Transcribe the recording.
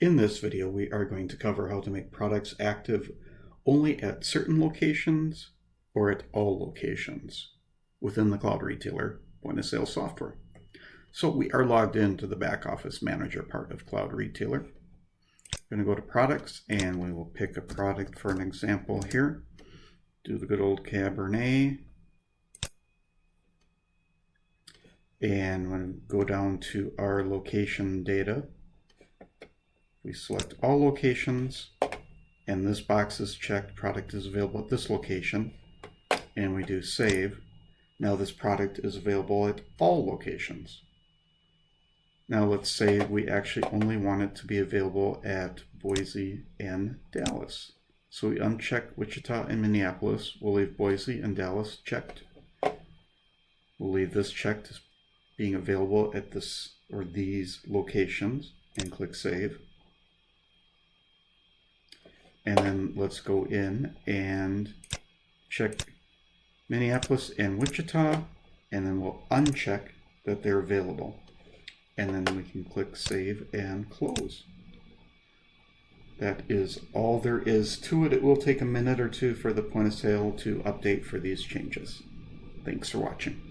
In this video, we are going to cover how to make products active only at certain locations or at all locations within the Cloud Retailer point of sale software. So we are logged into the back office manager part of Cloud Retailer. I'm going to go to products and we will pick a product for an example here. Do the good old Cabernet. And when we go down to our location data, we select all locations, and this box is checked, product is available at this location, and we do save. Now this product is available at all locations. Now let's say we actually only want it to be available at Boise and Dallas. So we uncheck Wichita and Minneapolis. We'll leave Boise and Dallas checked. We'll leave this checked as being available at this or these locations and click Save. And then let's go in and check Minneapolis and Wichita, and then we'll uncheck that they're available. And then we can click Save and Close. That is all there is to it. It will take a minute or two for the point of sale to update for these changes. Thanks for watching.